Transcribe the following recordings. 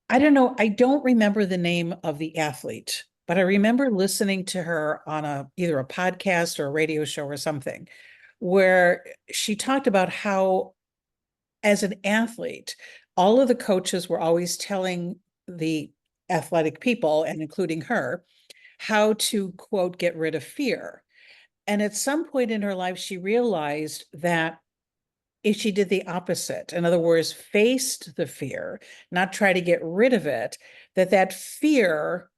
I don't know. I don't remember the name of the athlete, but I remember listening to her on either a podcast or a radio show or something, where she talked about how, as an athlete, all of the coaches were always telling the athletic people, and including her, how to, quote, get rid of fear. And at some point in her life, she realized that if she did the opposite, in other words, faced the fear, not try to get rid of it, that fear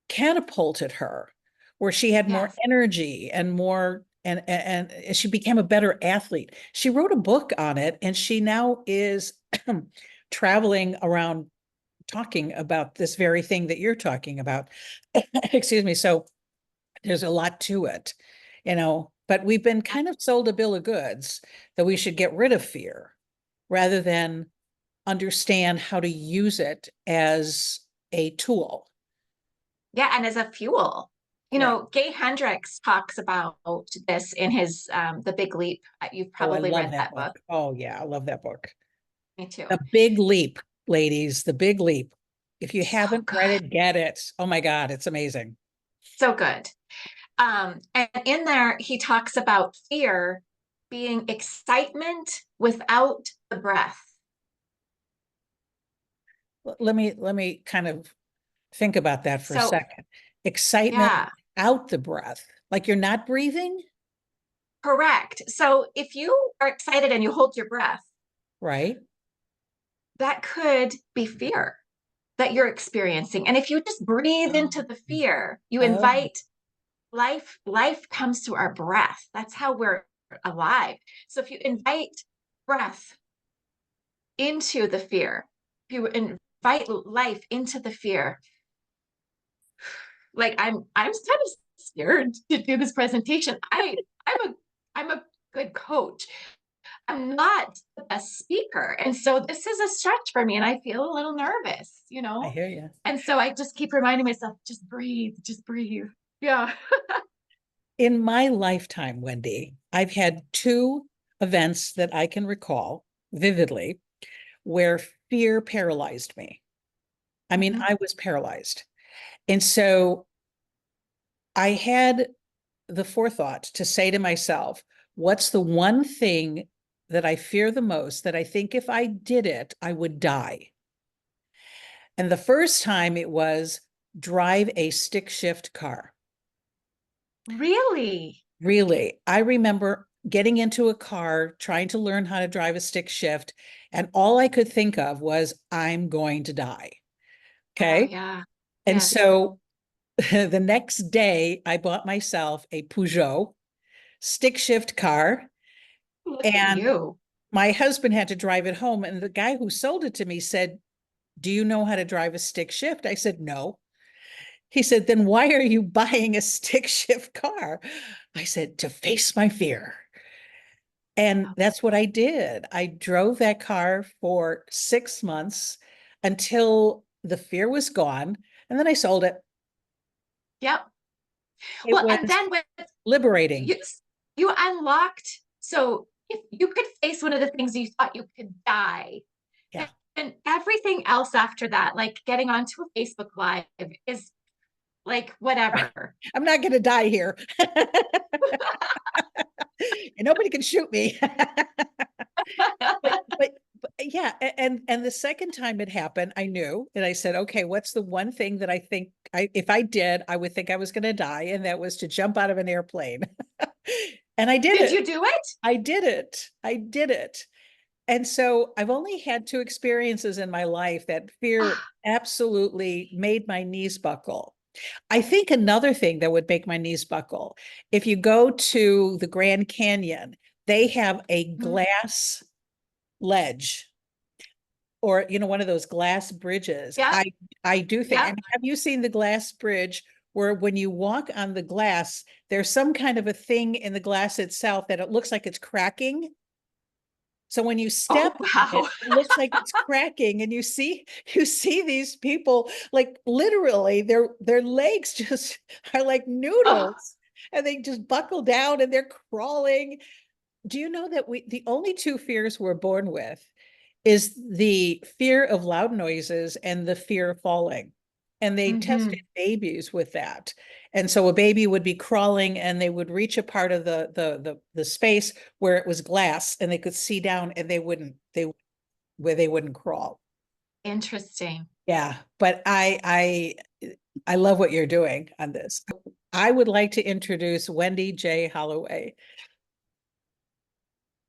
catapulted her, where she had more Yes. energy and more, and she became a better athlete. She wrote a book on it, and she now is traveling around talking about this very thing that you're talking about. Excuse me. So there's a lot to it, but we've been kind of sold a bill of goods that we should get rid of fear rather than understand how to use it as a tool. Yeah, and as a fuel. Right. Gay Hendricks talks about this in his The Big Leap. You've Oh, I probably love read that that book. book. Oh, yeah, I love that book. Me too. The Big Leap, ladies, The Big Leap. If you So haven't read good. it, get it. Oh my God, it's amazing. So good. And in there, he talks about fear being excitement without the breath. Let me kind of think about that for a So, second. Excitement yeah, out the breath, like you're not breathing, correct. So, if you are excited and you hold your breath, right? that could be fear that you're experiencing. And if you just breathe into Um, the fear, you Oh, invite life comes through our breath. That's how we're alive. So if you invite breath into the fear, if you invite life into the fear, like I'm kind of scared to do this presentation. I'm a good coach. I'm not the best speaker. And so this is a stretch for me and I feel a little nervous, I hear you. And so I just keep reminding myself, just breathe, just breathe. Yeah. In my lifetime, Wendy, I've had two events that I can recall vividly where fear paralyzed me. I mean, Mhm. I was paralyzed. And so I had the forethought to say to myself, what's the one thing that I fear the most that I think if I did it, I would die? And the first time it was drive a stick shift car. Really? Really, I remember getting into a car, trying to learn how to drive a stick shift, and all I could think of was, I'm going to die. Oh, Okay. yeah. And Yes. so the next day, I bought myself a Peugeot stick shift car, Look at and you. my husband had to drive it home. And the guy who sold it to me said, do you know how to drive a stick shift? I said, no. He said, then why are you buying a stick shift car? I said, to face my fear. And that's what I did. I drove that car for 6 months until the fear was gone. And then I sold it. Yep. It Well, and was then with liberating. you, you unlocked. So if you could face one of the things you thought you could die, Yeah. and everything else after that, like getting onto a Facebook Live, is like whatever. I'm not going to die here. And nobody can shoot me. But yeah, and the second time it happened, I knew, and I said, okay, what's the one thing that I think if I did, I would think I was going to die, and that was to jump out of an airplane. And I did Did it. you do it? I did it. I did it. And so I've only had two experiences in my life that fear Ah, absolutely made my knees buckle. I think another thing that would make my knees buckle, if you go to the Grand Canyon, they have a mhm. glass ledge, or one of those glass bridges. Yep. I do think, Yep. and have you seen the glass bridge where when you walk on the glass, there's some kind of a thing in the glass itself that it looks like it's cracking? So when you Oh, step on it, wow. it looks like it's cracking, and you see these people, like, literally their legs just are like Oh, noodles, and they just buckle down and they're crawling. Do you know that the only two fears we're born with is the fear of loud noises and the fear of falling. And they tested babies with that. And so a baby would be crawling and they would reach a part of the space where it was glass and they could see down and they wouldn't crawl. Interesting. Yeah, but I love what you're doing on this. I would like to introduce Wendy J. Holloway.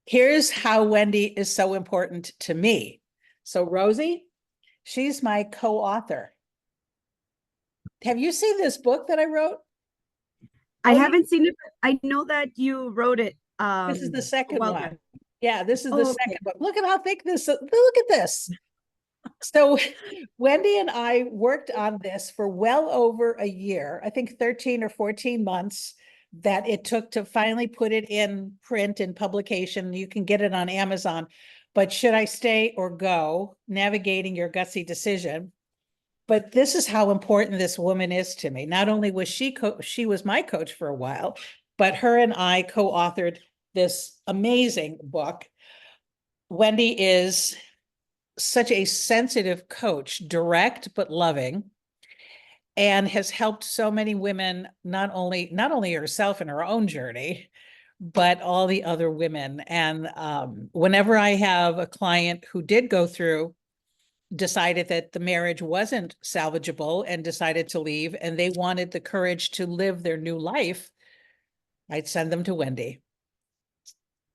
Here's how Wendy is so important to me. So Rosie, she's my co-author. Have you seen this book that I wrote? I Wendy? haven't seen it. But I know that you wrote it. This is the second well one. done. Yeah, this is the Oh, okay. second book. Look at how thick this, look at this. So Wendy and I worked on this for well over a year, I think 13 or 14 months that it took to finally put it in print and publication. You can get it on Amazon. But should I stay or go? Navigating your gutsy decision. But this is how important this woman is to me. Not only was she was my coach for a while, but her and I co-authored this amazing book. Wendy is such a sensitive coach, direct but loving, and has helped so many women, not only herself in her own journey, but all the other women. And whenever I have a client who did go through, decided that the marriage wasn't salvageable and decided to leave, and they wanted the courage to live their new life, I'd send them to Wendy.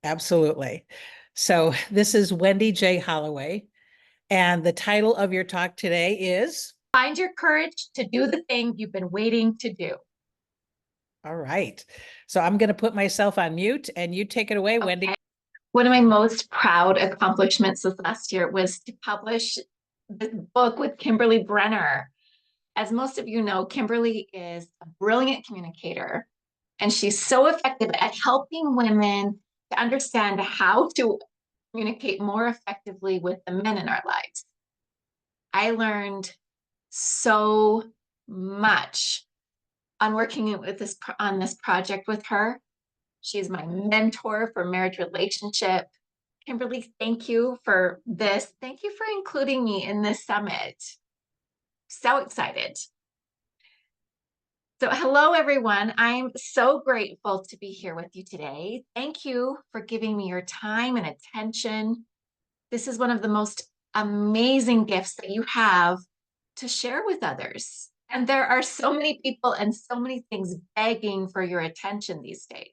Absolutely. So this is Wendy J. Holloway. And the title of your talk today is? Find your courage to do the thing you've been waiting to do. All right. So I'm going to put myself on mute and you take it away, Wendy. One of my most proud accomplishments this last year was to publish the book with Kimberly Brenner. As most of you know, Kimberly is a brilliant communicator, and she's so effective at helping women to understand how to communicate more effectively with the men in our lives. I learned so much on working with on this project with her. She's my mentor for marriage relationship. Kimberly, thank you for this. Thank you for including me in this summit. So excited. So hello, everyone. I'm so grateful to be here with you today. Thank you for giving me your time and attention. This is one of the most amazing gifts that you have to share with others. And there are so many people and so many things begging for your attention these days.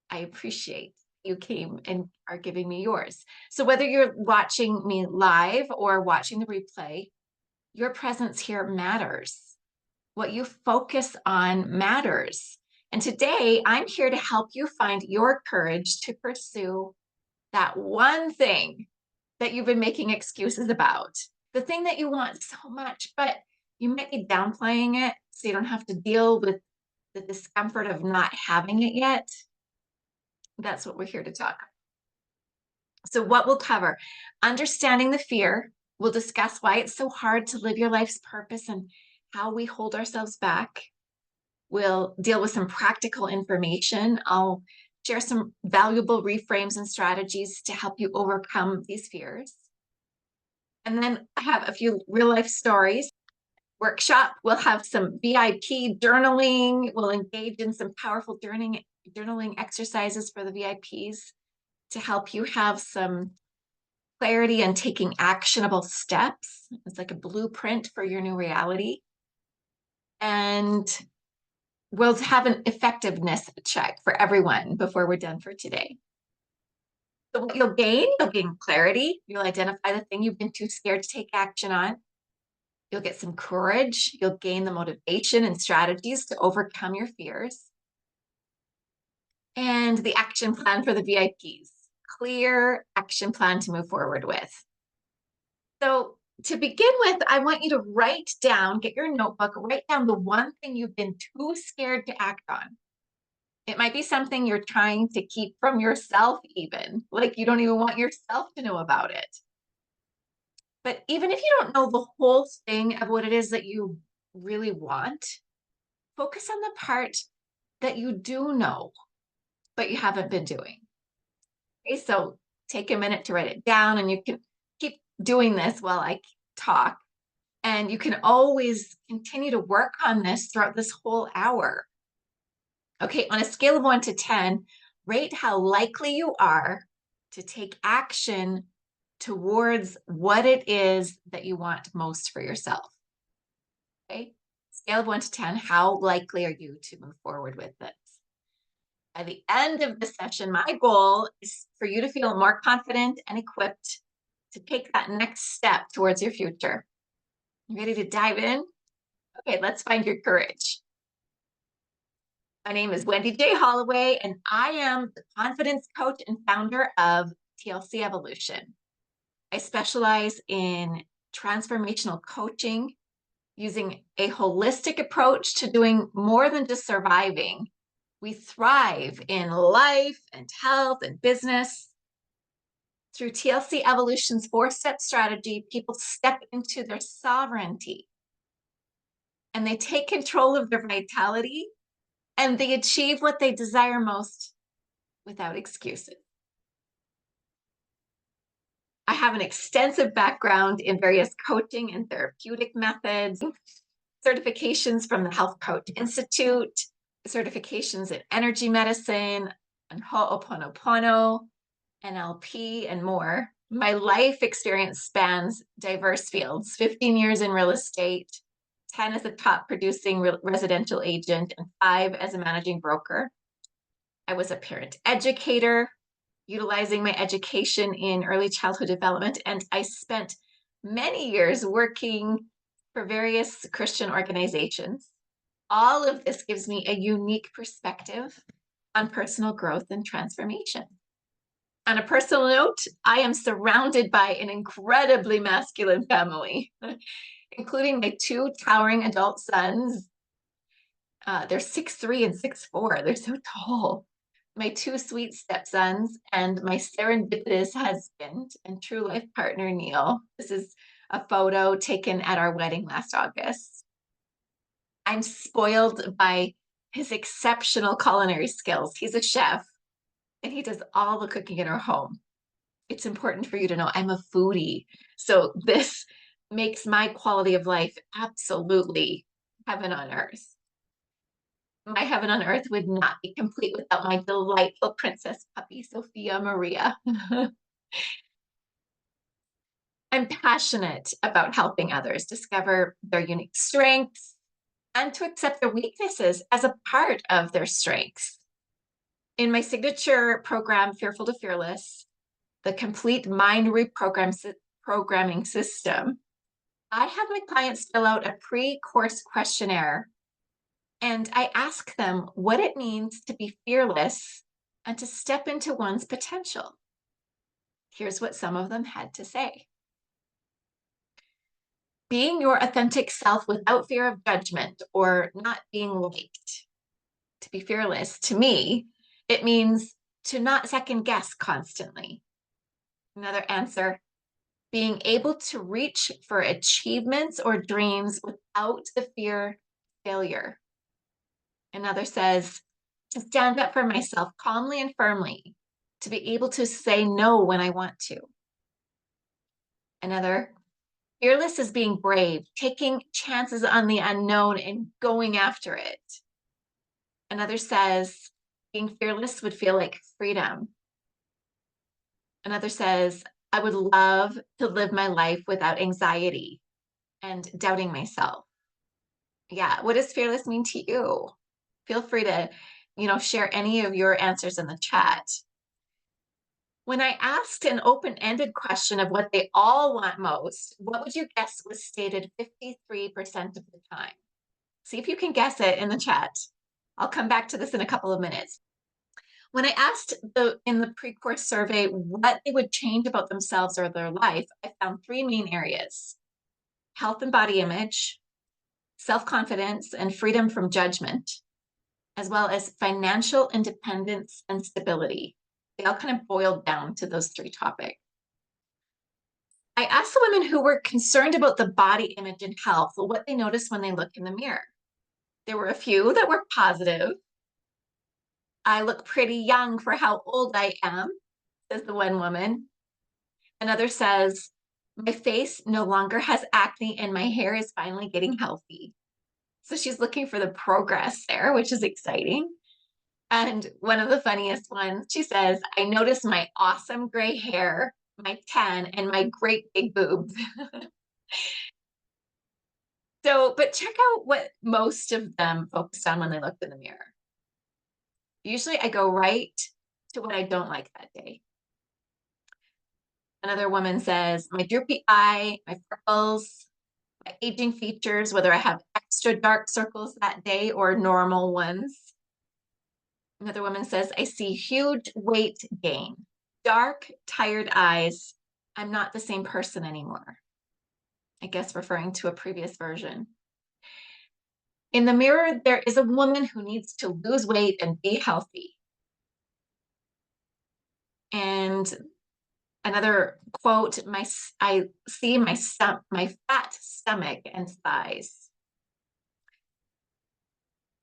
I appreciate you came and are giving me yours. So whether you're watching me live or watching the replay, your presence here matters. What you focus on matters. And today I'm here to help you find your courage to pursue that one thing that you've been making excuses about, the thing that you want so much, but you might be downplaying it so you don't have to deal with the discomfort of not having it yet. That's what we're here to talk about. So what we'll cover, understanding the fear. We'll discuss why it's so hard to live your life's purpose and how we hold ourselves back. We'll deal with some practical information. I'll share some valuable reframes and strategies to help you overcome these fears. And then I have a few real life stories. Workshop, we'll have some VIP journaling. We'll engage in some powerful journaling exercises for the VIPs to help you have some clarity and taking actionable steps. It's like a blueprint for your new reality. And we'll have an effectiveness check for everyone before we're done for today. So what you'll gain clarity. You'll identify the thing you've been too scared to take action on. You'll get some courage. You'll gain the motivation and strategies to overcome your fears. And the action plan for the VIPs. Clear action plan to move forward with. So to begin with, I want you to write down, get your notebook, write down the one thing you've been too scared to act on. It might be something you're trying to keep from yourself even, like you don't even want yourself to know about it. But even if you don't know the whole thing of what it is that you really want, focus on the part that you do know, but you haven't been doing. Okay, so take a minute to write it down, and you can doing this while I talk. And you can always continue to work on this throughout this whole hour. Okay, on a scale of 1 to 10, rate how likely you are to take action towards what it is that you want most for yourself. Okay, scale of 1 to 10, how likely are you to move forward with this? By the end of the session, my goal is for you to feel more confident and equipped to take that next step towards your future. You ready to dive in? Okay, let's find your courage. My name is Wendy J. Holloway, and I am the confidence coach and founder of TLC Evolution. I specialize in transformational coaching using a holistic approach to doing more than just surviving. We thrive in life and health and business. Through TLC Evolution's 4-step strategy, people step into their sovereignty and they take control of their vitality and they achieve what they desire most without excuses. I have an extensive background in various coaching and therapeutic methods, certifications from the Health Coach Institute, certifications in energy medicine, and Ho'oponopono, NLP, and more. My life experience spans diverse fields, 15 years in real estate, 10 as a top producing residential agent, and 5 as a managing broker. I was a parent educator, utilizing my education in early childhood development, and I spent many years working for various Christian organizations. All of this gives me a unique perspective on personal growth and transformation. On a personal note, I am surrounded by an incredibly masculine family, including my 2 towering adult sons. They're 6'3" and 6'4". They're so tall. My 2 sweet stepsons and my serendipitous husband and true life partner, Neil. This is a photo taken at our wedding last August. I'm spoiled by his exceptional culinary skills. He's a chef and he does all the cooking in our home. It's important for you to know I'm a foodie. So this makes my quality of life absolutely heaven on earth. My heaven on earth would not be complete without my delightful princess puppy, Sophia Maria. I'm passionate about helping others discover their unique strengths and to accept their weaknesses as a part of their strengths. In my signature program, Fearful to Fearless, the complete mind reprogramming system, I have my clients fill out a pre-course questionnaire, and I ask them what it means to be fearless and to step into one's potential. Here's what some of them had to say. Being your authentic self without fear of judgment or not being liked. To be fearless, to me, it means to not second guess constantly. Another answer, being able to reach for achievements or dreams without the fear of failure. Another says, to stand up for myself calmly and firmly, to be able to say no when I want to. Another, fearless is being brave, taking chances on the unknown and going after it. Another says, being fearless would feel like freedom. Another says, I would love to live my life without anxiety and doubting myself. Yeah, what does fearless mean to you? Feel free to, share any of your answers in the chat. When I asked an open-ended question of what they all want most, what would you guess was stated 53% of the time? See if you can guess it in the chat. I'll come back to this in a couple of minutes. When I asked in the pre-course survey what they would change about themselves or their life, I found 3 main areas: health and body image, self-confidence and freedom from judgment, as well as financial independence and stability. They all kind of boiled down to those 3 topics. I asked the women who were concerned about the body image and health what they noticed when they look in the mirror. There were a few that were positive. I look pretty young for how old I am, says the one woman. Another says, My face no longer has acne and my hair is finally getting healthy. So she's looking for the progress there, which is exciting. And one of the funniest ones, she says, I noticed my awesome gray hair, my tan, and my great big boobs. So, but check out what most of them focused on when they looked in the mirror. Usually I go right to what I don't like that day. Another woman says, my droopy eye, my freckles, my aging features, whether I have extra dark circles that day or normal ones. Another woman says, I see huge weight gain, dark, tired eyes. I'm not the same person anymore. I guess referring to a previous version. In the mirror, there is a woman who needs to lose weight and be healthy. And another quote, I see my fat stomach and thighs.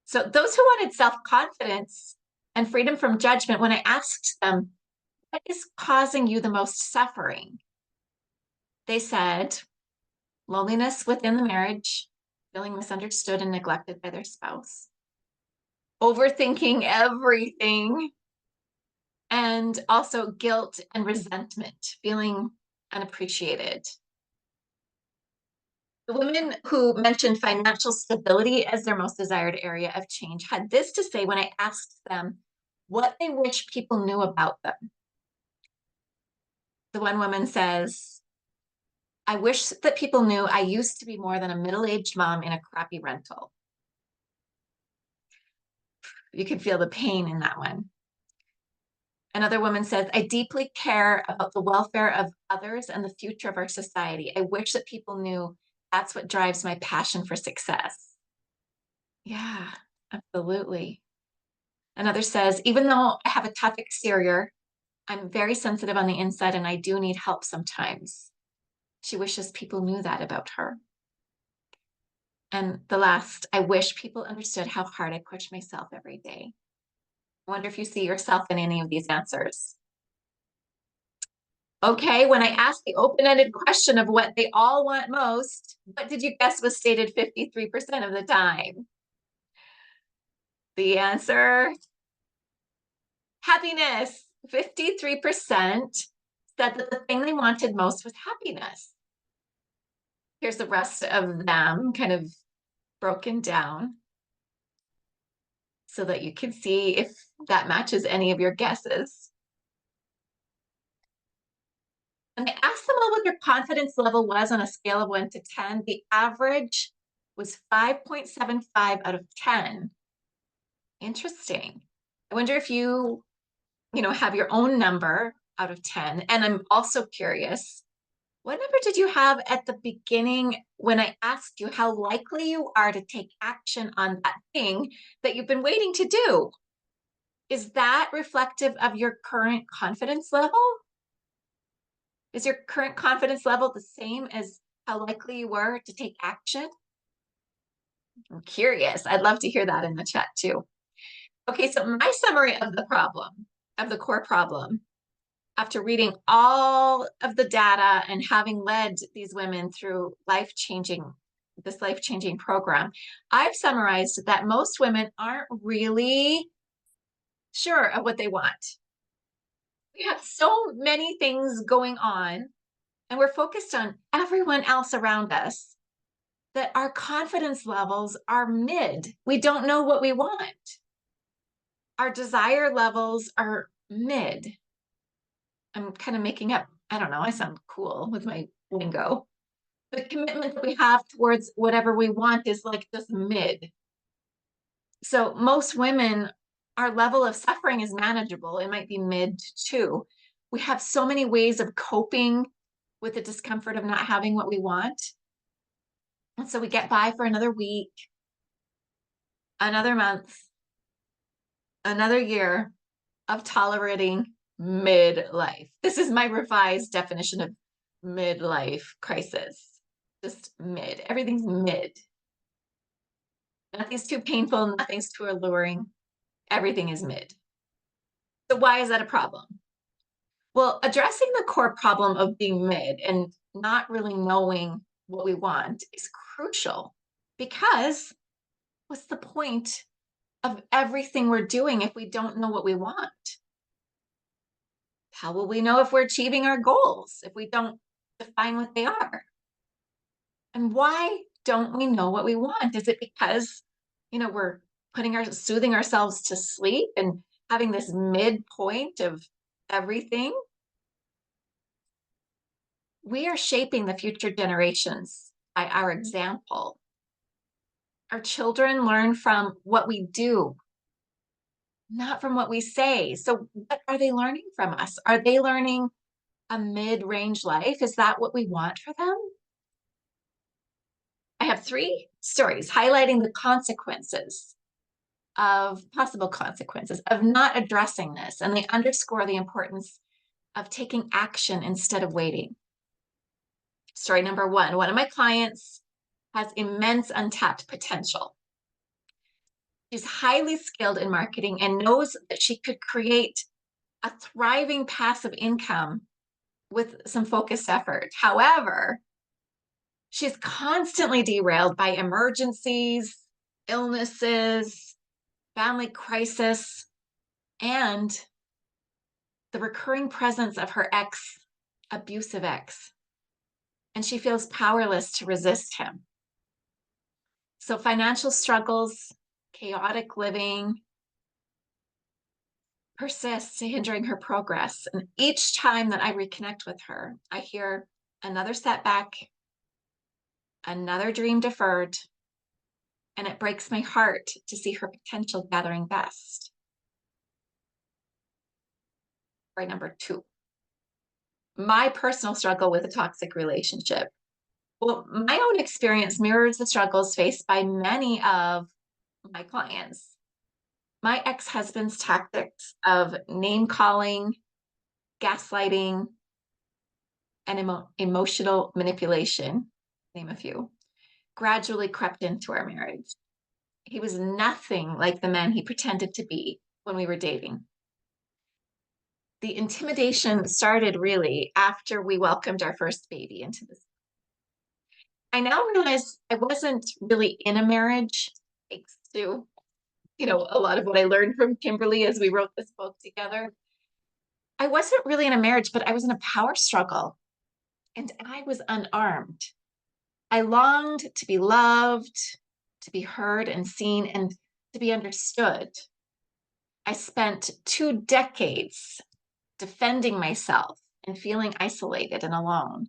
So those who wanted self-confidence and freedom from judgment, when I asked them, what is causing you the most suffering? They said, loneliness within the marriage, feeling misunderstood and neglected by their spouse, overthinking everything, and also guilt and resentment, feeling unappreciated. The women who mentioned financial stability as their most desired area of change had this to say when I asked them what they wish people knew about them. The one woman says, I wish that people knew I used to be more than a middle-aged mom in a crappy rental. You can feel the pain in that one. Another woman says, I deeply care about the welfare of others and the future of our society. I wish that people knew that's what drives my passion for success. Yeah, absolutely. Another says, even though I have a tough exterior, I'm very sensitive on the inside and I do need help sometimes. She wishes people knew that about her. And the last, I wish people understood how hard I push myself every day. I wonder if you see yourself in any of these answers. Okay, when I asked the open-ended question of what they all want most, what did you guess was stated 53% of the time? The answer, happiness. 53% said that the thing they wanted most was happiness. Here's the rest of them kind of broken down so that you can see if that matches any of your guesses. And I asked them all what their confidence level was on a scale of 1 to 10. The average was 5.75 out of 10. Interesting. I wonder if you have your own number out of 10. And I'm also curious, what number did you have at the beginning when I asked you how likely you are to take action on that thing that you've been waiting to do? Is that reflective of your current confidence level? Is your current confidence level the same as how likely you were to take action? I'm curious. I'd love to hear that in the chat too. Okay, so my summary of the problem, of the core problem, after reading all of the data and having led these women through this life-changing program, I've summarized that most women aren't really sure of what they want. We have so many things going on, and we're focused on everyone else around us, that our confidence levels are mid. We don't know what we want. Our desire levels are mid. I'm kind of making up, I don't know, I sound cool with my lingo. The commitment that we have towards whatever we want is like just mid. So most women, our level of suffering is manageable. It might be mid too. We have so many ways of coping with the discomfort of not having what we want. And so we get by for another week, another month, another year of tolerating midlife. This is my revised definition of midlife crisis. Just mid. Everything's mid. Nothing's too painful. Nothing's too alluring. Everything is mid. So why is that a problem? Well, addressing the core problem of being mid and not really knowing what we want is crucial, because what's the point of everything we're doing if we don't know what we want? How will we know if we're achieving our goals if we don't define what they are? And why don't we know what we want? Is it because, we're soothing ourselves to sleep and having this midpoint of everything? We are shaping the future generations by our example. Our children learn from what we do, not from what we say. So what are they learning from us? Are they learning a mid-range life? Is that what we want for them? I have 3 stories highlighting the possible consequences of not addressing this, and they underscore the importance of taking action instead of waiting. Story number 1, one of my clients has immense untapped potential. She's highly skilled in marketing and knows that she could create a thriving passive income with some focused effort. However, she's constantly derailed by emergencies, illnesses, family crisis, and the recurring presence of her abusive ex. And she feels powerless to resist him. So financial struggles, chaotic living persists, hindering her progress. And each time that I reconnect with her, I hear another setback, another dream deferred, and it breaks my heart to see her potential gathering dust. Story number 2, my personal struggle with a toxic relationship. Well, my own experience mirrors the struggles faced by many of my clients. My ex-husband's tactics of name calling, gaslighting, and emotional manipulation, name a few, gradually crept into our marriage. He was nothing like the man he pretended to be when we were dating. The intimidation started really after we welcomed our first baby into this. I now realize I wasn't really in a marriage, thanks to, a lot of what I learned from Kimberly as we wrote this book together. I wasn't really in a marriage, but I was in a power struggle, and I was unarmed. I longed to be loved, to be heard and seen, and to be understood. I spent 2 decades defending myself and feeling isolated and alone.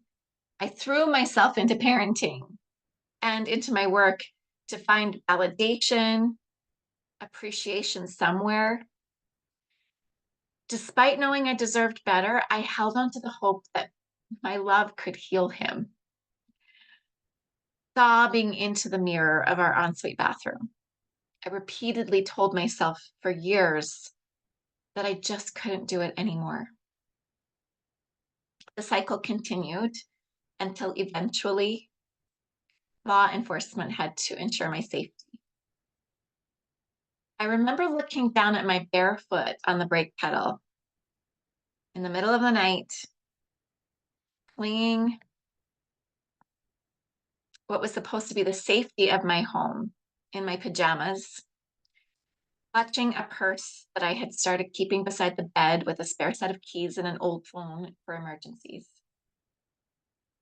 I threw myself into parenting and into my work to find validation, appreciation somewhere. Despite knowing I deserved better, I held on to the hope that my love could heal him. Sobbing into the mirror of our ensuite bathroom, I repeatedly told myself for years that I just couldn't do it anymore. The cycle continued until eventually law enforcement had to ensure my safety. I remember looking down at my bare foot on the brake pedal in the middle of the night, clinging what was supposed to be the safety of my home in my pajamas, clutching a purse that I had started keeping beside the bed with a spare set of keys and an old phone for emergencies.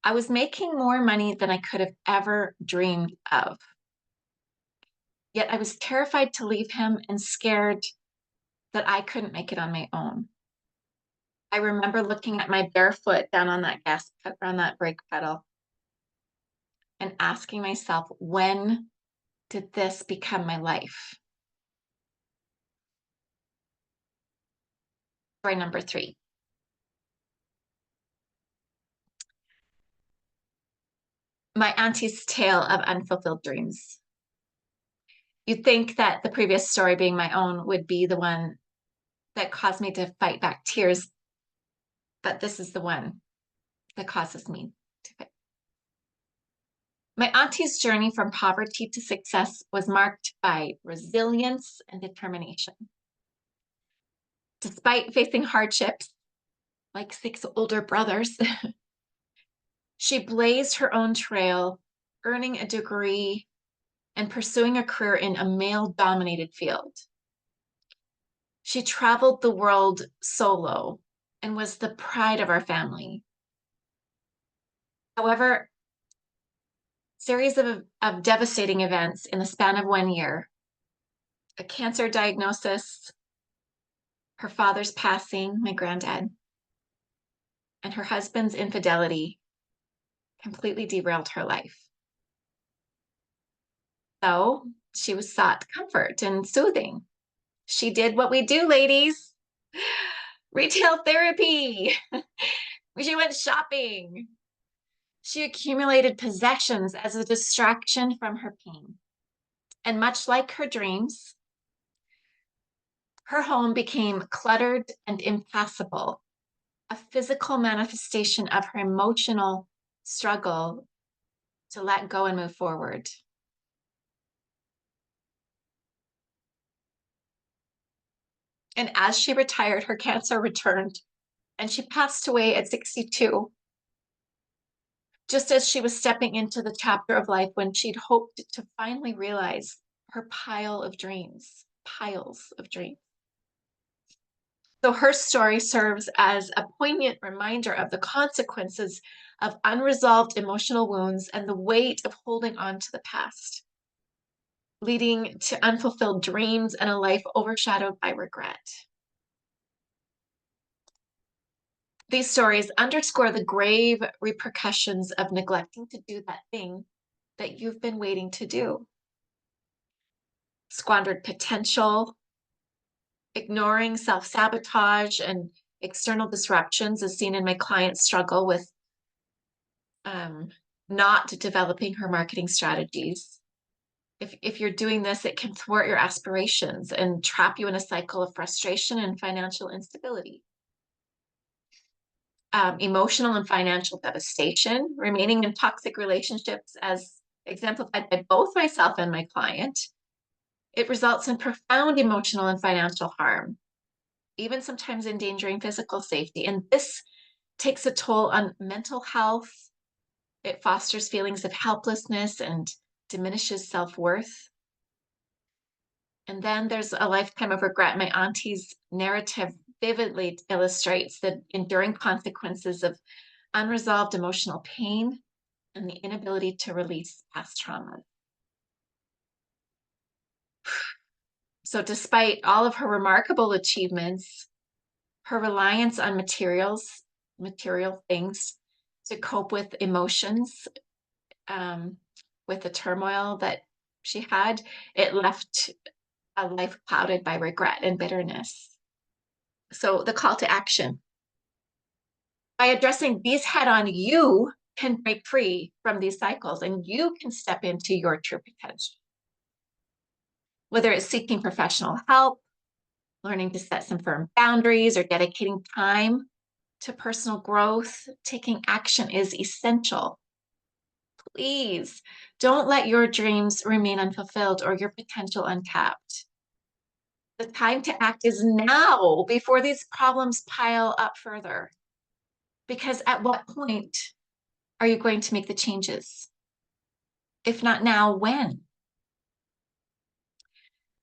I was making more money than I could have ever dreamed of. Yet I was terrified to leave him and scared that I couldn't make it on my own. I remember looking at my bare foot down on that brake pedal and asking myself, when did this become my life? Story number 3. My auntie's tale of unfulfilled dreams. You'd think that the previous story, being my own, would be the one that caused me to fight back tears, but this is the one that causes me to fight. My auntie's journey from poverty to success was marked by resilience and determination. Despite facing hardships, like 6 older brothers, She blazed her own trail, earning a degree and pursuing a career in a male-dominated field. She traveled the world solo and was the pride of our family. However, series of devastating events in the span of 1 year, a cancer diagnosis, her father's passing, my granddad, and her husband's infidelity completely derailed her life. So she was sought comfort and soothing. She did what we do, ladies. Retail therapy. She went shopping. She accumulated possessions as a distraction from her pain. And much like her dreams, her home became cluttered and impassable, a physical manifestation of her emotional struggle to let go and move forward. And as she retired, her cancer returned, and she passed away at 62, just as she was stepping into the chapter of life when she'd hoped to finally realize her piles of dreams. So her story serves as a poignant reminder of the consequences of unresolved emotional wounds and the weight of holding on to the past, leading to unfulfilled dreams and a life overshadowed by regret. These stories underscore the grave repercussions of neglecting to do that thing that you've been waiting to do. Squandered potential, ignoring self-sabotage and external disruptions, as seen in my client's struggle with not developing her marketing strategies. If you're doing this, it can thwart your aspirations and trap you in a cycle of frustration and financial instability. Emotional and financial devastation, remaining in toxic relationships, as exemplified by both myself and my client. It results in profound emotional and financial harm, even sometimes endangering physical safety. And this takes a toll on mental health. It fosters feelings of helplessness and diminishes self-worth. And then there's a lifetime of regret. My auntie's narrative vividly illustrates the enduring consequences of unresolved emotional pain and the inability to release past trauma. So despite all of her remarkable achievements, her reliance on material things to cope with emotions, with the turmoil that she had, it left a life clouded by regret and bitterness. So the call to action. By addressing these head on, you can break free from these cycles and you can step into your true potential. Whether it's seeking professional help, learning to set some firm boundaries, or dedicating time to personal growth, taking action is essential. Please don't let your dreams remain unfulfilled or your potential untapped. The time to act is now before these problems pile up further. Because at what point are you going to make the changes? If not now, when?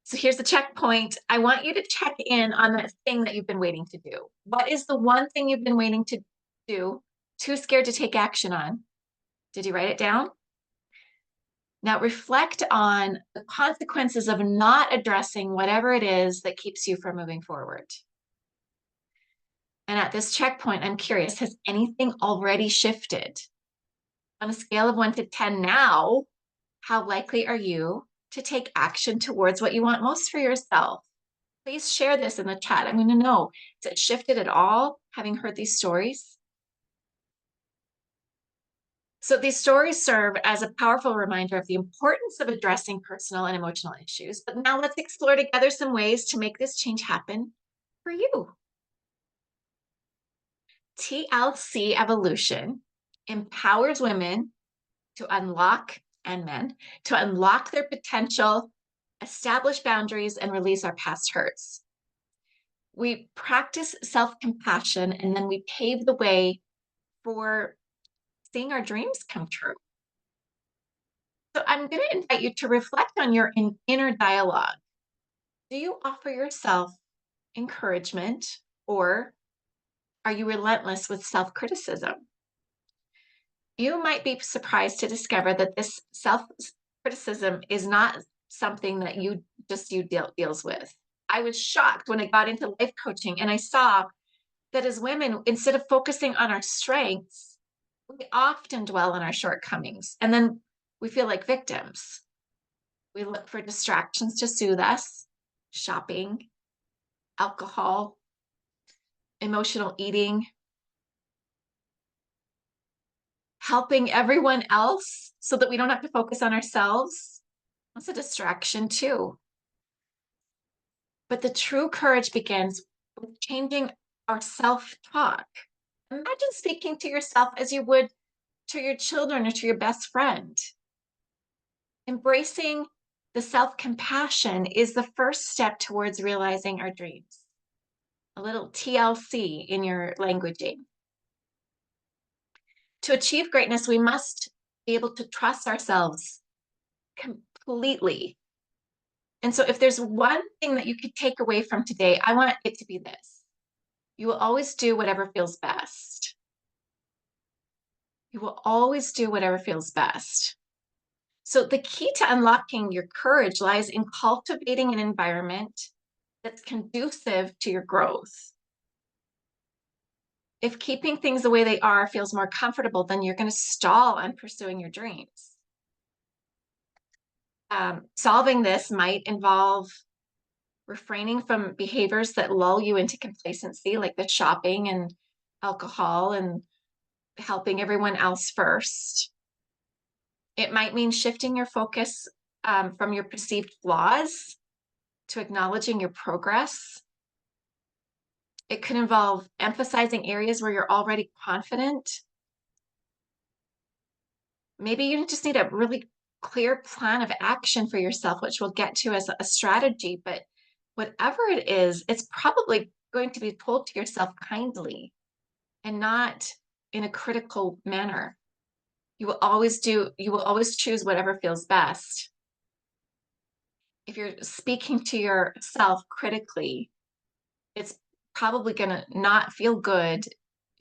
So here's the checkpoint. I want you to check in on that thing that you've been waiting to do. What is the one thing you've been waiting to do, too scared to take action on? Did you write it down? Now reflect on the consequences of not addressing whatever it is that keeps you from moving forward. And at this checkpoint, I'm curious, has anything already shifted? On a scale of 1 to 10 now, how likely are you to take action towards what you want most for yourself? Please share this in the chat. I'm going to know, has it shifted at all, having heard these stories? So these stories serve as a powerful reminder of the importance of addressing personal and emotional issues. But now let's explore together some ways to make this change happen for you. TLC Evolution empowers women to unlock, and men, to unlock their potential, establish boundaries, and release our past hurts. We practice self-compassion, and then we pave the way for seeing our dreams come true. So I'm going to invite you to reflect on your inner dialogue. Do you offer yourself encouragement, or are you relentless with self-criticism? You might be surprised to discover that this self-criticism is not something that deals with. I was shocked when I got into life coaching and I saw that as women, instead of focusing on our strengths, we often dwell on our shortcomings, and then we feel like victims. We look for distractions to soothe us: shopping, alcohol, emotional eating, helping everyone else so that we don't have to focus on ourselves. That's a distraction too. But the true courage begins with changing our self-talk. Imagine speaking to yourself as you would to your children or to your best friend. Embracing the self-compassion is the first step towards realizing our dreams. A little TLC in your languaging. To achieve greatness, we must be able to trust ourselves completely. And so if there's one thing that you could take away from today, I want it to be this: you will always do whatever feels best. You will always do whatever feels best. So the key to unlocking your courage lies in cultivating an environment that's conducive to your growth. If keeping things the way they are feels more comfortable, then you're going to stall on pursuing your dreams. Solving this might involve refraining from behaviors that lull you into complacency, like the shopping and alcohol and helping everyone else first. It might mean shifting your focus from your perceived flaws to acknowledging your progress. It could involve emphasizing areas where you're already confident. Maybe you just need a really clear plan of action for yourself, which we'll get to as a strategy. But whatever it is, it's probably going to be told to yourself kindly and not in a critical manner. You will always choose whatever feels best. If you're speaking to yourself critically, it's probably going to not feel good,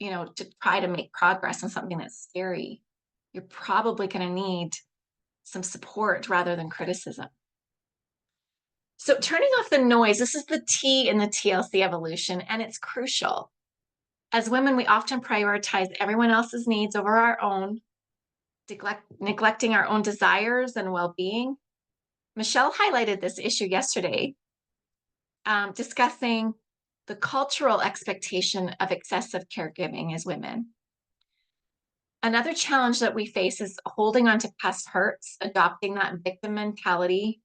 to try to make progress on something that's scary. You're probably going to need some support rather than criticism. So turning off the noise, this is the T in the TLC evolution, and it's crucial. As women, we often prioritize everyone else's needs over our own, neglecting our own desires and well-being. Michelle highlighted this issue yesterday, discussing the cultural expectation of excessive caregiving as women. Another challenge that we face is holding on to past hurts, adopting that victim mentality.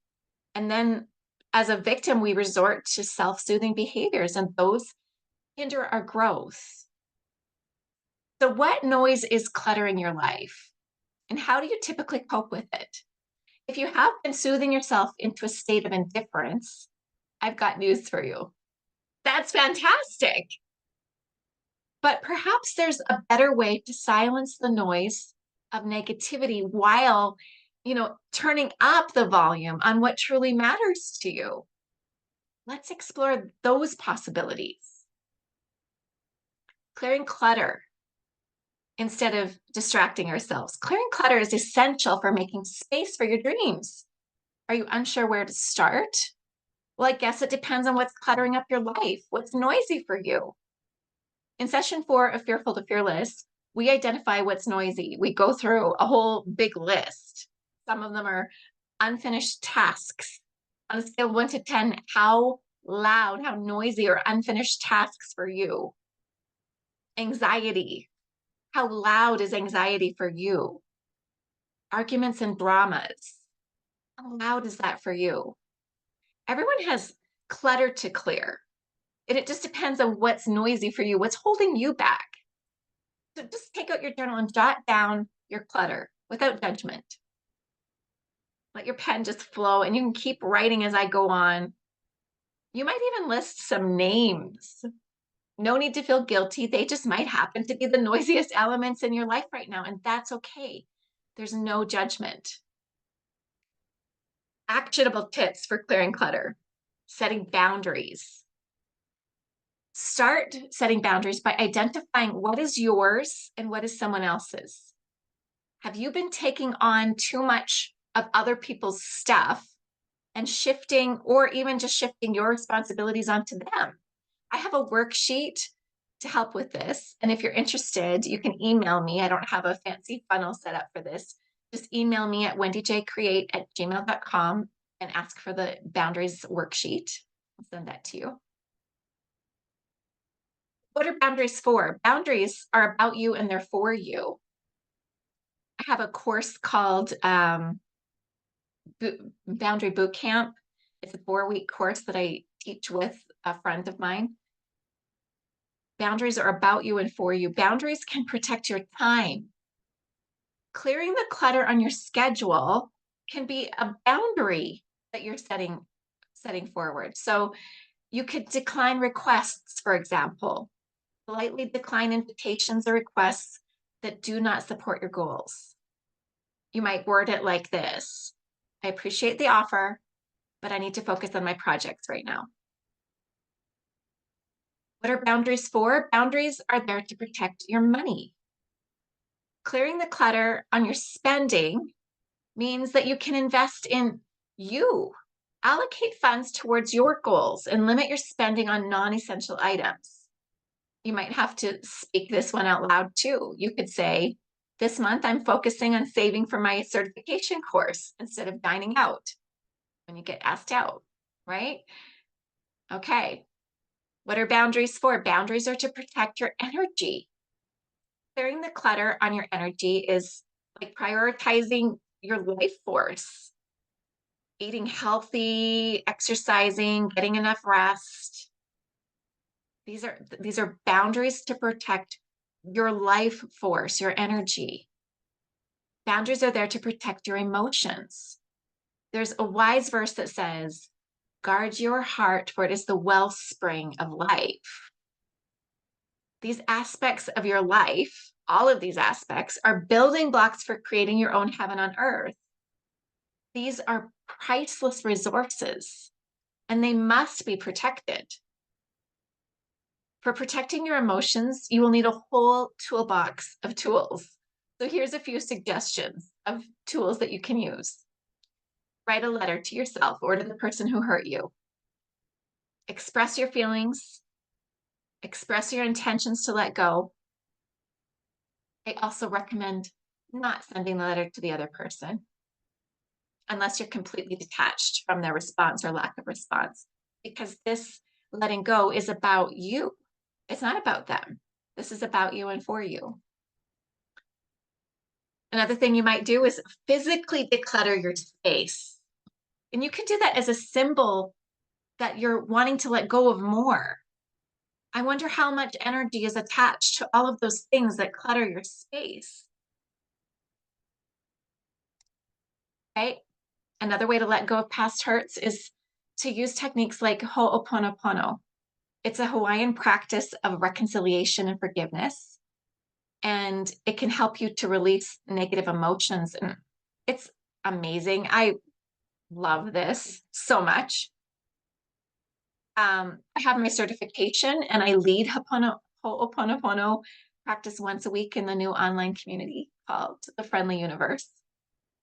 And then as a victim, we resort to self-soothing behaviors, and those hinder our growth. So what noise is cluttering your life? And how do you typically cope with it? If you have been soothing yourself into a state of indifference, I've got news for you. That's fantastic. But perhaps there's a better way to silence the noise of negativity while, turning up the volume on what truly matters to you. Let's explore those possibilities. Clearing clutter instead of distracting ourselves. Clearing clutter is essential for making space for your dreams. Are you unsure where to start? Well, I guess it depends on what's cluttering up your life. What's noisy for you? In session 4 of Fearful to Fearless, we identify what's noisy. We go through a whole big list. Some of them are unfinished tasks. On a scale of 1 to 10, how loud, how noisy are unfinished tasks for you? Anxiety. How loud is anxiety for you? Arguments and dramas. How loud is that for you? Everyone has clutter to clear. And it just depends on what's noisy for you, what's holding you back. So just take out your journal and jot down your clutter without judgment. Let your pen just flow, and you can keep writing as I go on. You might even list some names No need to feel guilty. They just might happen to be the noisiest elements in your life right now, and that's okay. There's no judgment. Actionable tips for clearing clutter: setting boundaries. Start setting boundaries by identifying what is yours and what is someone else's. Have you been taking on too much of other people's stuff and shifting, or even just shifting your responsibilities onto them? I have a worksheet to help with this. And if you're interested, you can email me. I don't have a fancy funnel set up for this. Just email me at wendyjcreate@gmail.com and ask for the boundaries worksheet. I'll send that to you. What are boundaries for? Boundaries are about you and they're for you. I have a course called Boundary Boot Camp. It's a 4-week course that I teach with a friend of mine. Boundaries are about you and for you. Boundaries can protect your time. Clearing the clutter on your schedule can be a boundary that you're setting forward. So you could decline requests, for example. Politely decline invitations or requests that do not support your goals. You might word it like this: I appreciate the offer, but I need to focus on my projects right now. What are boundaries for? Boundaries are there to protect your money. Clearing the clutter on your spending means that you can invest in you. Allocate funds towards your goals and limit your spending on non-essential items. You might have to speak this one out loud too. You could say, this month I'm focusing on saving for my certification course instead of dining out when you get asked out, right? Okay. What are boundaries for? Boundaries are to protect your energy. Clearing the clutter on your energy is like prioritizing your life force. Eating healthy, exercising, getting enough rest. These are boundaries to protect your life force, your energy. Boundaries are there to protect your emotions. There's a wise verse that says, guard your heart, for it is the wellspring of life. These aspects of your life, all of these aspects, are building blocks for creating your own heaven on earth. These are priceless resources, and they must be protected. For protecting your emotions, you will need a whole toolbox of tools. So here's a few suggestions of tools that you can use. Write a letter to yourself or to the person who hurt you. Express your feelings. Express your intentions to let go. I also recommend not sending the letter to the other person unless you're completely detached from their response or lack of response, because this letting go is about you. It's not about them. This is about you and for you. Another thing you might do is physically declutter your space. And you can do that as a symbol that you're wanting to let go of more. I wonder how much energy is attached to all of those things that clutter your space. Right? Another way to let go of past hurts is to use techniques like Ho'oponopono. It's a Hawaiian practice of reconciliation and forgiveness, and it can help you to release negative emotions. And it's amazing. I love this so much. I have my certification and I lead Ho'oponopono practice once a week in the new online community called The Friendly Universe.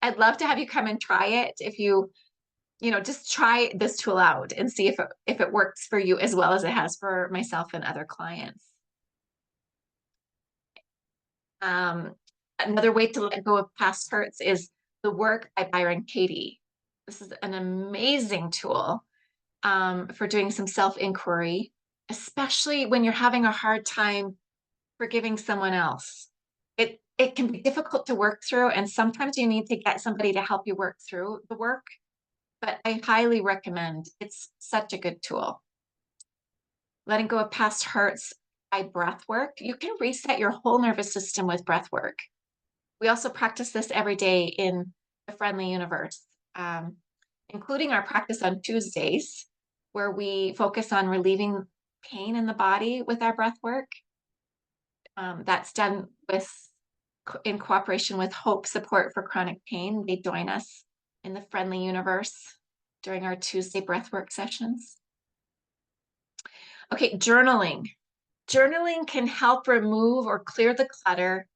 I'd love to have you come and try it. If you just try this tool out and see if it works for you as well as it has for myself and other clients. Another way to let go of past hurts is The Work by Byron Katie. This is an amazing tool for doing some self-inquiry, especially when you're having a hard time forgiving someone else. It can be difficult to work through, and sometimes you need to get somebody to help you work through the work, but I highly recommend. It's such a good tool. Letting go of past hurts by breath work. You can reset your whole nervous system with breath work. We also practice this every day in the Friendly Universe, including our practice on Tuesdays, where we focus on relieving pain in the body with our breath work. That's done in cooperation with Hope Support for Chronic Pain. They join us in the Friendly Universe during our Tuesday breathwork sessions. Okay, journaling. Journaling can help remove or clear the clutter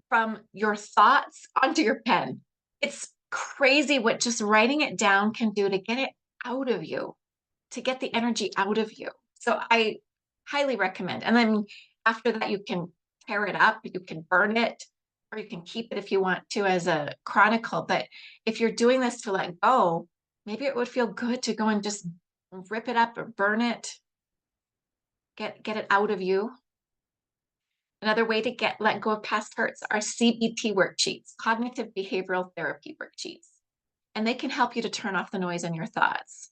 from your thoughts onto your pen. It's crazy what just writing it down can do to get it out of you, to get the energy out of you. So I highly recommend. And then after that, you can tear it up, you can burn it, or you can keep it if you want to as a chronicle. But if you're doing this to let go, maybe it would feel good to go and just rip it up or burn it, get it out of you. Another way to let go of past hurts are CBT worksheets, cognitive behavioral therapy worksheets, and they can help you to turn off the noise in your thoughts.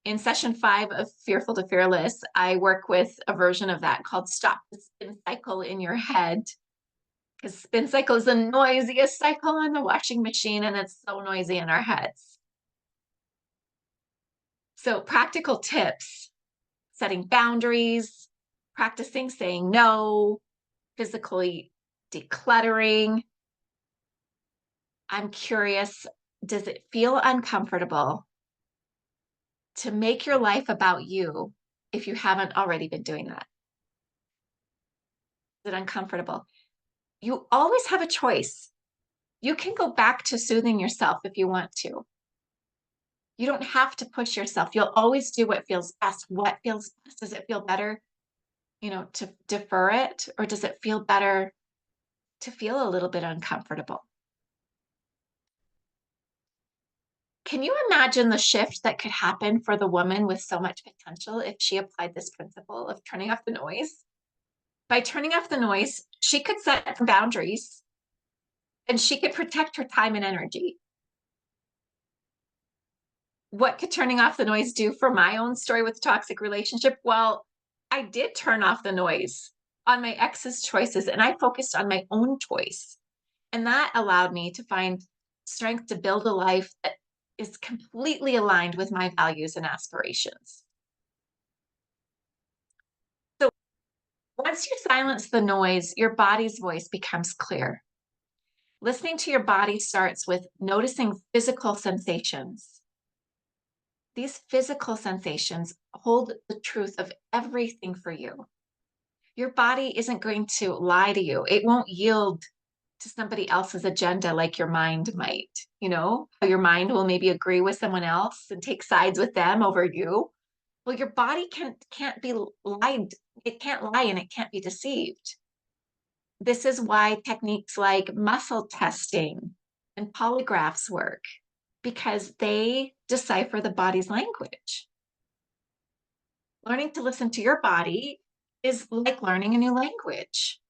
In session 5 of Fearful to Fearless, I work with a version of that called Stop the Spin Cycle in Your Head, because spin cycle is the noisiest cycle on the washing machine, and it's so noisy in our heads. So practical tips: setting boundaries, practicing saying no, physically decluttering. I'm curious, does it feel uncomfortable to make your life about you if you haven't already been doing that? Is it uncomfortable? You always have a choice. You can go back to soothing yourself if you want to. You don't have to push yourself. You'll always do what feels best. What feels best? Does it feel better, to defer it? Or does it feel better to feel a little bit uncomfortable? Can you imagine the shift that could happen for the woman with so much potential if she applied this principle of turning off the noise? By turning off the noise, she could set boundaries and she could protect her time and energy. What could turning off the noise do for my own story with toxic relationship? Well, I did turn off the noise on my ex's choices and I focused on my own choice. And that allowed me to find strength to build a life that is completely aligned with my values and aspirations. So once you silence the noise, your body's voice becomes clear. Listening to your body starts with noticing physical sensations. These physical sensations hold the truth of everything for you. Your body isn't going to lie to you. It won't yield to somebody else's agenda like your mind might. How your mind will maybe agree with someone else and take sides with them over you. Well, your body can't be lied. It can't lie and it can't be deceived. This is why techniques like muscle testing and polygraphs work, because they decipher the body's language. Learning to listen to your body is like learning a new language.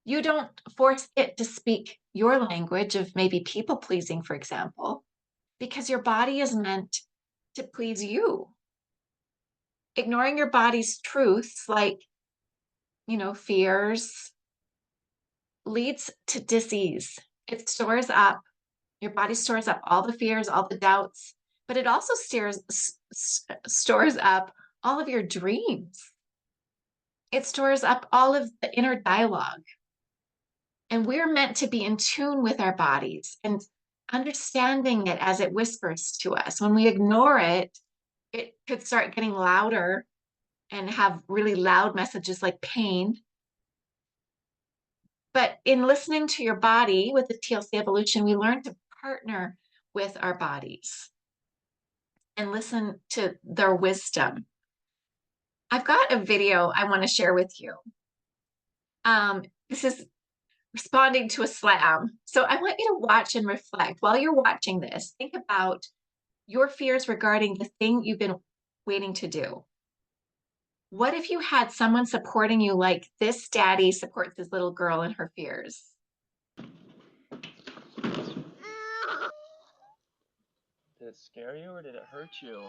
You don't force it to speak your language of maybe people pleasing, for example, because your body is meant to please you. Ignoring your body's truths, like, fears, leads to disease. It stores up, your body stores up all the fears, all the doubts, but it also stores up all of your dreams. It stores up all of the inner dialogue. And we're meant to be in tune with our bodies and understanding it as it whispers to us. When we ignore it, it could start getting louder and have really loud messages like pain. But in listening to your body with the TLC evolution, we learn to partner with our bodies and listen to their wisdom. I've got a video I want to share with you. This is responding to a slam. So I want you to watch and reflect. While you're watching this, think about your fears regarding the thing you've been waiting to do. What if you had someone supporting you like this daddy supports his little girl in her fears? Did it scare you or did it hurt you?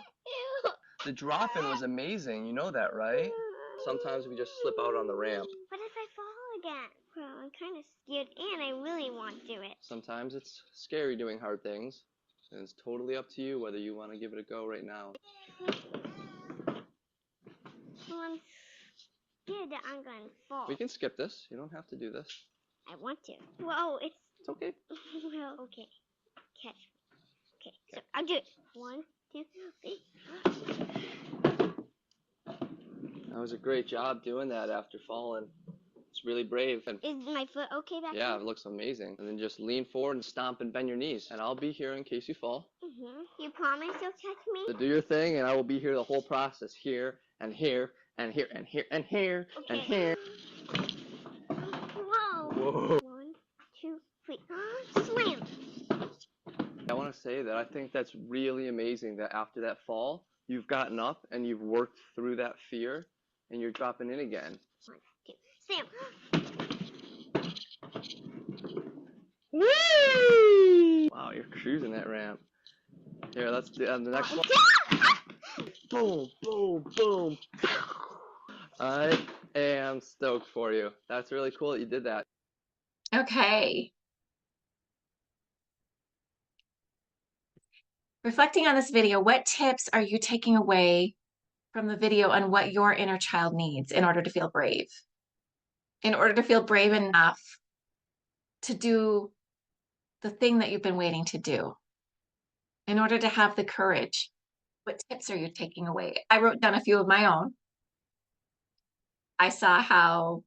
The drop-in was amazing, you know that, right? Sometimes we just slip out on the ramp. What if I fall again? Well, I'm kind of scared and I really want to do it. Sometimes it's scary doing hard things, and it's totally up to you whether you want to give it a go right now. I'm scared that I'm going to fall. We can skip this. You don't have to do this. I want to. Whoa, it's It's okay. well, okay. Catch. Okay, so I'll do it. 1, 2, 3. That was a great job doing that after falling. It's really brave. And Is my foot okay back yeah, there? it looks amazing. And then just lean forward and stomp and bend your knees. And I'll be here in case you fall. You promise you'll catch me? So do your thing, and I will be here the whole process. Here, and here, and here, and here, and here, and Okay. here. Whoa. Whoa. 1, 2, 3. Slam. I want to say that I think that's really amazing that after that fall, you've gotten up and you've worked through that fear, and you're dropping in again. 1, 2, Sam. Woo! Wow, you're cruising that ramp. Here, let's do the next one. Boom, boom, boom. I am stoked for you. That's really cool that you did that. Okay. Reflecting on this video, what tips are you taking away from the video on what your inner child needs in order to feel brave? In order to feel brave enough to do the thing that you've been waiting to do? In order to have the courage, what tips are you taking away? I wrote down a few of my own. I saw how,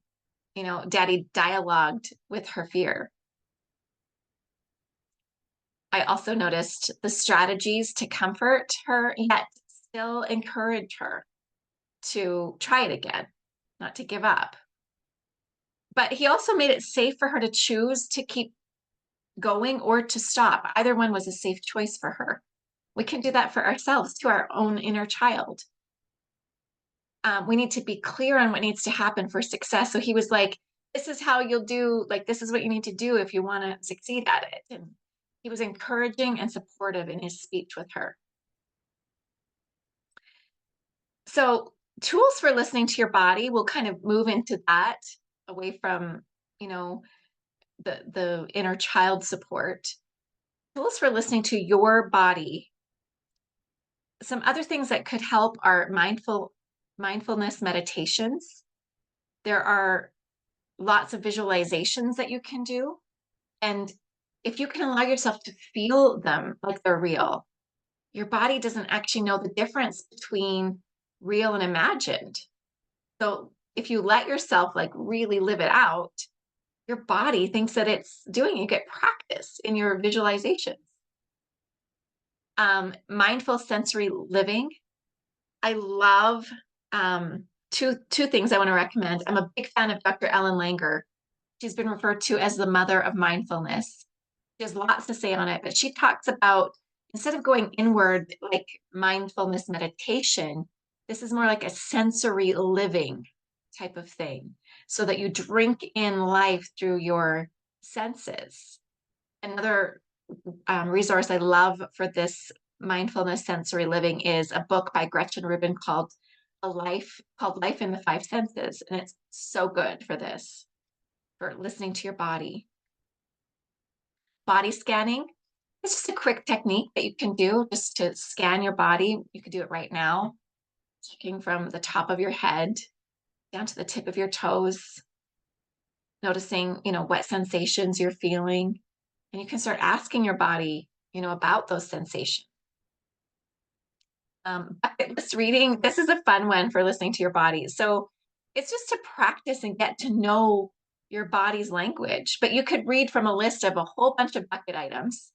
Daddy dialogued with her fear. I also noticed the strategies to comfort her, yet still encourage her to try it again, not to give up. But he also made it safe for her to choose to keep going or to stop. Either one was a safe choice for her. We can do that for ourselves, to our own inner child. We need to be clear on what needs to happen for success. So he was like, this is how you'll do, like, this is what you need to do if you want to succeed at it. And he was encouraging and supportive in his speech with her. So tools for listening to your body, we'll kind of move into that away from, the inner child support. Tools for listening to your body. Some other things that could help are mindfulness meditations. There are lots of visualizations that you can do. And if you can allow yourself to feel them like they're real, your body doesn't actually know the difference between real and imagined. So if you let yourself like really live it out, your body thinks that it's doing, you get practice in your visualizations. Mindful sensory living. I love two things I want to recommend. I'm a big fan of Dr. Ellen Langer. She's been referred to as the mother of mindfulness. She has lots to say on it, but she talks about, instead of going inward like mindfulness meditation, this is more like a sensory living type of thing, so that you drink in life through your senses. Another resource I love for this mindfulness sensory living is a book by Gretchen Rubin called Life in the Five Senses. And it's so good for this, for listening to your body. Body scanning. It's just a quick technique that you can do just to scan your body. You can do it right now, checking from the top of your head down to the tip of your toes, noticing, what sensations you're feeling. And you can start asking your body, about those sensations. Bucket list reading. This is a fun one for listening to your body. So it's just to practice and get to know your body's language. But you could read from a list of a whole bunch of bucket items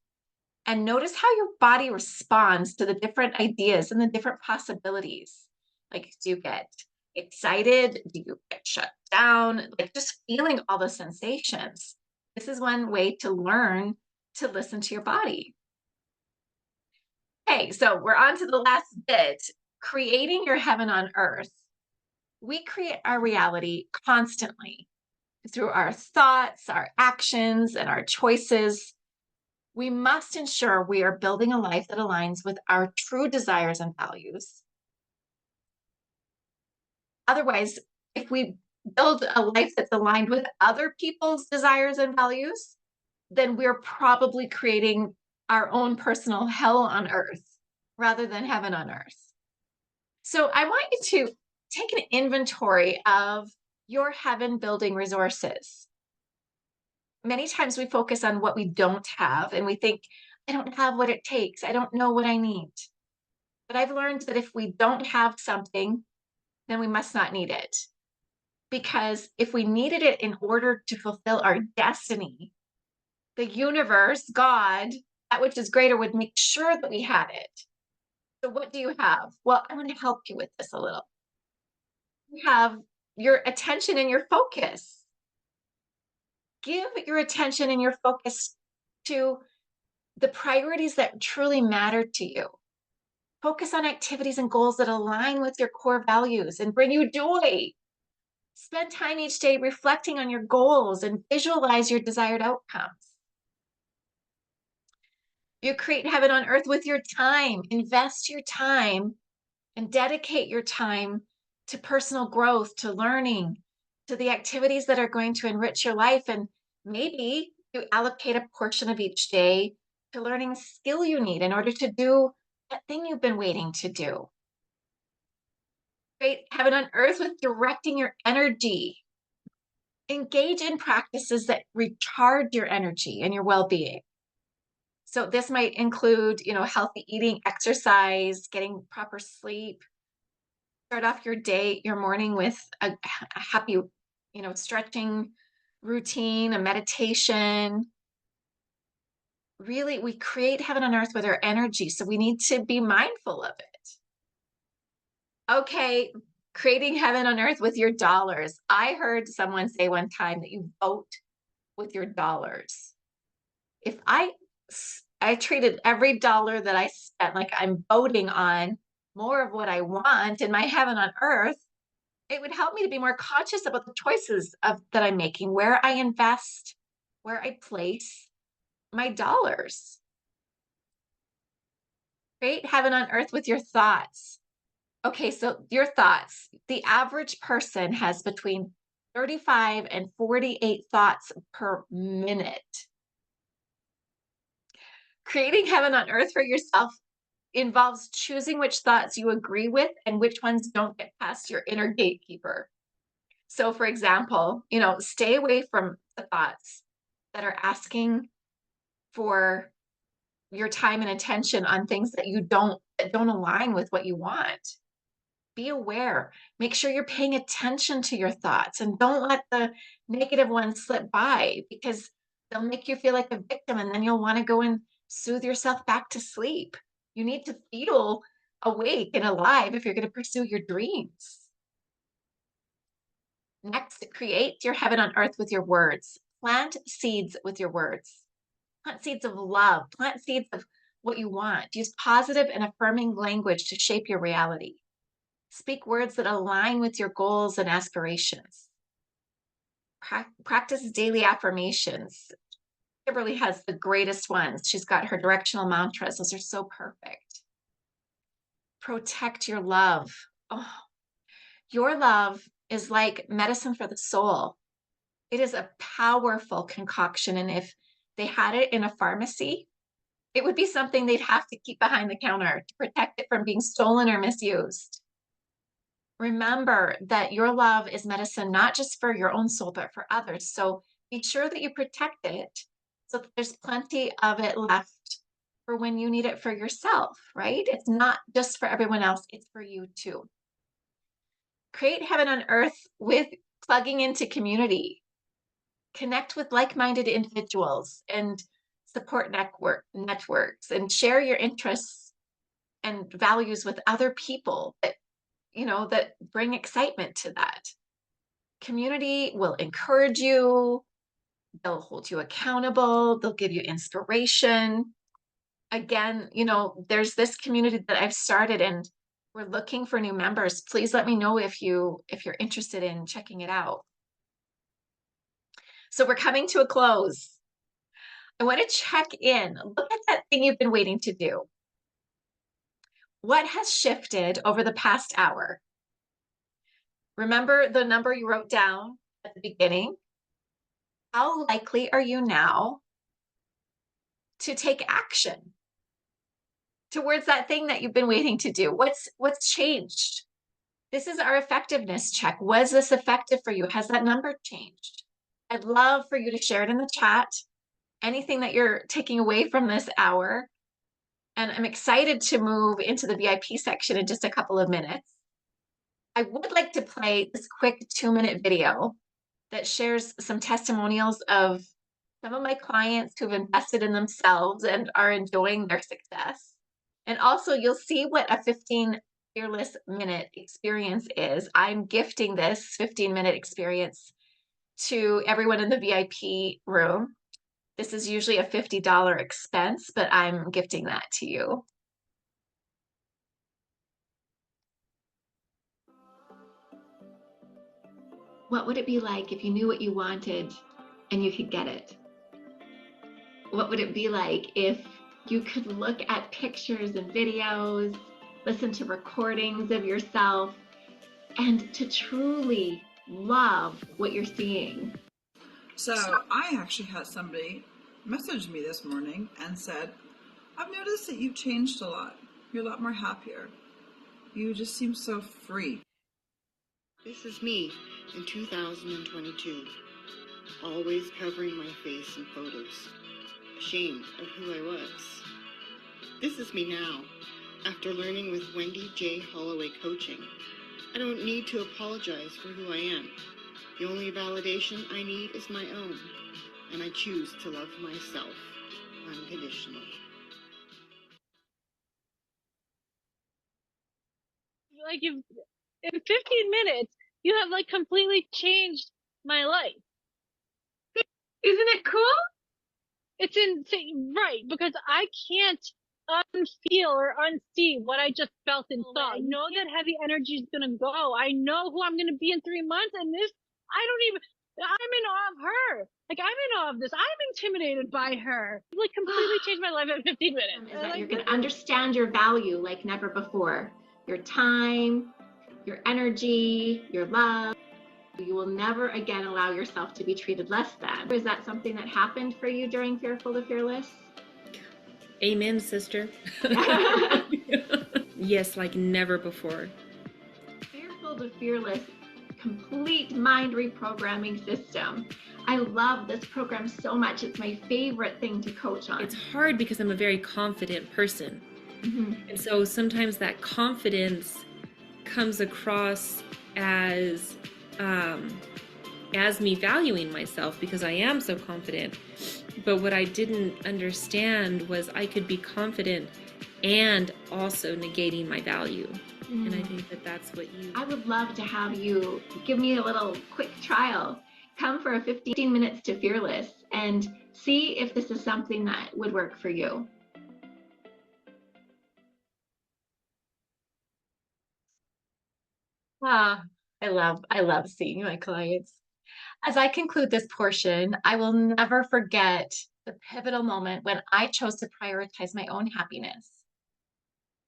and notice how your body responds to the different ideas and the different possibilities. Like, do you get excited? Do you get shut down? Like, just feeling all the sensations. This is one way to learn to listen to your body. Okay, so we're on to the last bit, creating your heaven on earth. We create our reality constantly through our thoughts, our actions, and our choices. We must ensure we are building a life that aligns with our true desires and values. Otherwise, if we build a life that's aligned with other people's desires and values, then we're probably creating our own personal hell on earth rather than heaven on earth. So I want you to take an inventory of your heaven building resources. Many times we focus on what we don't have and we think, I don't have what it takes. I don't know what I need. But I've learned that if we don't have something, then we must not need it. Because if we needed it in order to fulfill our destiny, the universe, God, that which is greater, would make sure that we had it. So what do you have? Well, I'm going to help you with this a little. You have your attention and your focus. Give your attention and your focus to the priorities that truly matter to you. Focus on activities and goals that align with your core values and bring you joy. Spend time each day reflecting on your goals and visualize your desired outcomes. You create heaven on earth with your time. Invest your time and dedicate your time to personal growth, to learning, to the activities that are going to enrich your life. And maybe you allocate a portion of each day to learning a skill you need in order to do that thing you've been waiting to do. Create heaven on earth with directing your energy. Engage in practices that recharge your energy and your well-being. So this might include, healthy eating, exercise, getting proper sleep. Start off your day, your morning with a happy, stretching routine, a meditation. Really, we create heaven on earth with our energy, so we need to be mindful of it. Okay, creating heaven on earth with your dollars. I heard someone say one time that you vote with your dollars. If I treated every dollar that I spent like I'm voting on more of what I want in my heaven on earth, it would help me to be more conscious about the choices that I'm making, where I invest, where I place my dollars. Create heaven on earth with your thoughts. Okay, so your thoughts. The average person has between 35 and 48 thoughts per minute. Creating heaven on earth for yourself involves choosing which thoughts you agree with and which ones don't get past your inner gatekeeper. So for example, stay away from the thoughts that are asking for your time and attention on things that that don't align with what you want. Be aware. Make sure you're paying attention to your thoughts and don't let the negative ones slip by, because they'll make you feel like a victim and then you'll want to go and soothe yourself back to sleep. You need to feel awake and alive if you're going to pursue your dreams. Next, create your heaven on earth with your words. Plant seeds with your words. Plant seeds of love. Plant seeds of what you want. Use positive and affirming language to shape your reality. Speak words that align with your goals and aspirations. Practice daily affirmations. Kimberly has the greatest ones. She's got her directional mantras. Those are so perfect. Protect your love. Oh, your love is like medicine for the soul. It is a powerful concoction. And if they had it in a pharmacy, it would be something they'd have to keep behind the counter to protect it from being stolen or misused. Remember that your love is medicine, not just for your own soul, but for others. So be sure that you protect it so that there's plenty of it left for when you need it for yourself, right? It's not just for everyone else, it's for you too. Create heaven on earth with plugging into community. Connect with like-minded individuals and support networks and share your interests and values with other people that bring excitement to that. Community will encourage you. They'll hold you accountable. They'll give you inspiration. Again, there's this community that I've started and we're looking for new members. Please let me know if you're interested in checking it out. So we're coming to a close. I want to check in. Look at that thing you've been waiting to do. What has shifted over the past hour? Remember the number you wrote down at the beginning? How likely are you now to take action towards that thing that you've been waiting to do? What's changed? This is our effectiveness check. Was this effective for you? Has that number changed? I'd love for you to share it in the chat. Anything that you're taking away from this hour. And I'm excited to move into the VIP section in just a couple of minutes. I would like to play this quick 2-minute video that shares some testimonials of some of my clients who've invested in themselves and are enjoying their success. And also you'll see what a 15 Fearless minute experience is. I'm gifting this 15-minute experience to everyone in the VIP room. This is usually a $50 expense, but I'm gifting that to you. What would it be like if you knew what you wanted and you could get it? What would it be like if you could look at pictures and videos, listen to recordings of yourself, and to truly love what you're seeing? So I actually had somebody message me this morning and said, I've noticed that you've changed a lot. You're a lot more happier. You just seem so free. This is me in 2022, always covering my face in photos, ashamed of who I was. This is me now, after learning with Wendy J. Holloway coaching. I don't need to apologize for who I am. The only validation I need is my own, and I choose to love myself unconditionally. Like in 15 minutes, you have like completely changed my life. Isn't it cool? It's insane, right? Because I can't unfeel or unsee what I just felt and thought. I know that heavy energy is gonna go. I know who I'm gonna be in 3 months, and this, I'm in awe of her. Like, I'm in awe of this. I'm intimidated by her. Like, completely changed my life in 15 minutes. Is that you're gonna understand your value like never before. Your time, your energy, your love. You will never again allow yourself to be treated less than. Is that something that happened for you during Fearful to Fearless? Amen, sister. Yes, like never before. Fearful to Fearless, complete mind reprogramming system. I love this program so much. It's my favorite thing to coach on. It's hard because I'm a very confident person. Mm-hmm. And so sometimes that confidence comes across as me valuing myself because I am so confident. But what I didn't understand was I could be confident and also negating my value. Mm. And I think that that's what you... I would love to have you give me a little quick trial. Come for a 15 minutes to Fearless and see if this is something that would work for you. Ah, I love seeing my clients. As I conclude this portion, I will never forget the pivotal moment when I chose to prioritize my own happiness.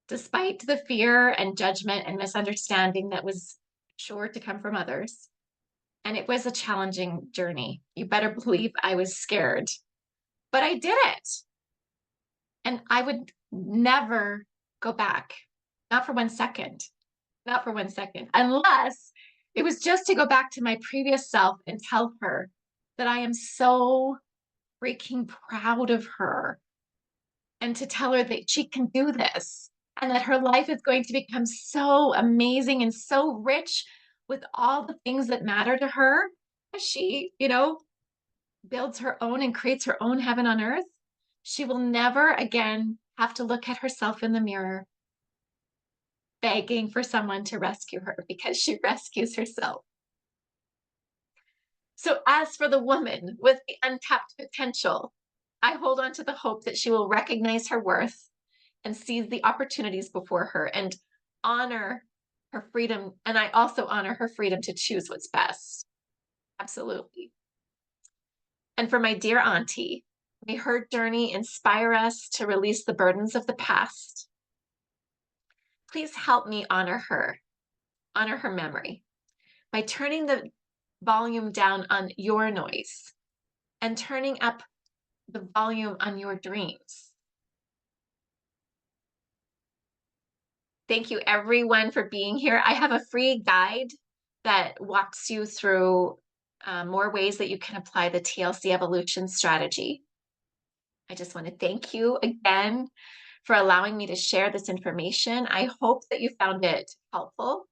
Despite the fear and judgment and misunderstanding that was sure to come from others. And it was a challenging journey. You better believe I was scared, but I did it. And I would never go back, not for 1 second, not for 1 second, unless it was just to go back to my previous self and tell her that I am so freaking proud of her and to tell her that she can do this and that her life is going to become so amazing and so rich with all the things that matter to her as she, builds her own and creates her own heaven on earth. She will never again have to look at herself in the mirror begging for someone to rescue her because she rescues herself. So as for the woman with the untapped potential, I hold on to the hope that she will recognize her worth and seize the opportunities before her and honor her freedom. And I also honor her freedom to choose what's best. Absolutely. And for my dear auntie, may her journey inspire us to release the burdens of the past. Please help me honor her memory by turning the volume down on your noise and turning up the volume on your dreams. Thank you everyone for being here. I have a free guide that walks you through more ways that you can apply the TLC evolution strategy. I just want to thank you again for allowing me to share this information. I hope that you found it helpful.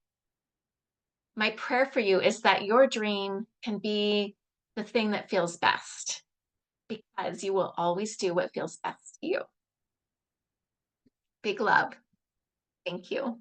My prayer for you is that your dream can be the thing that feels best, because you will always do what feels best to you. Big love. Thank you.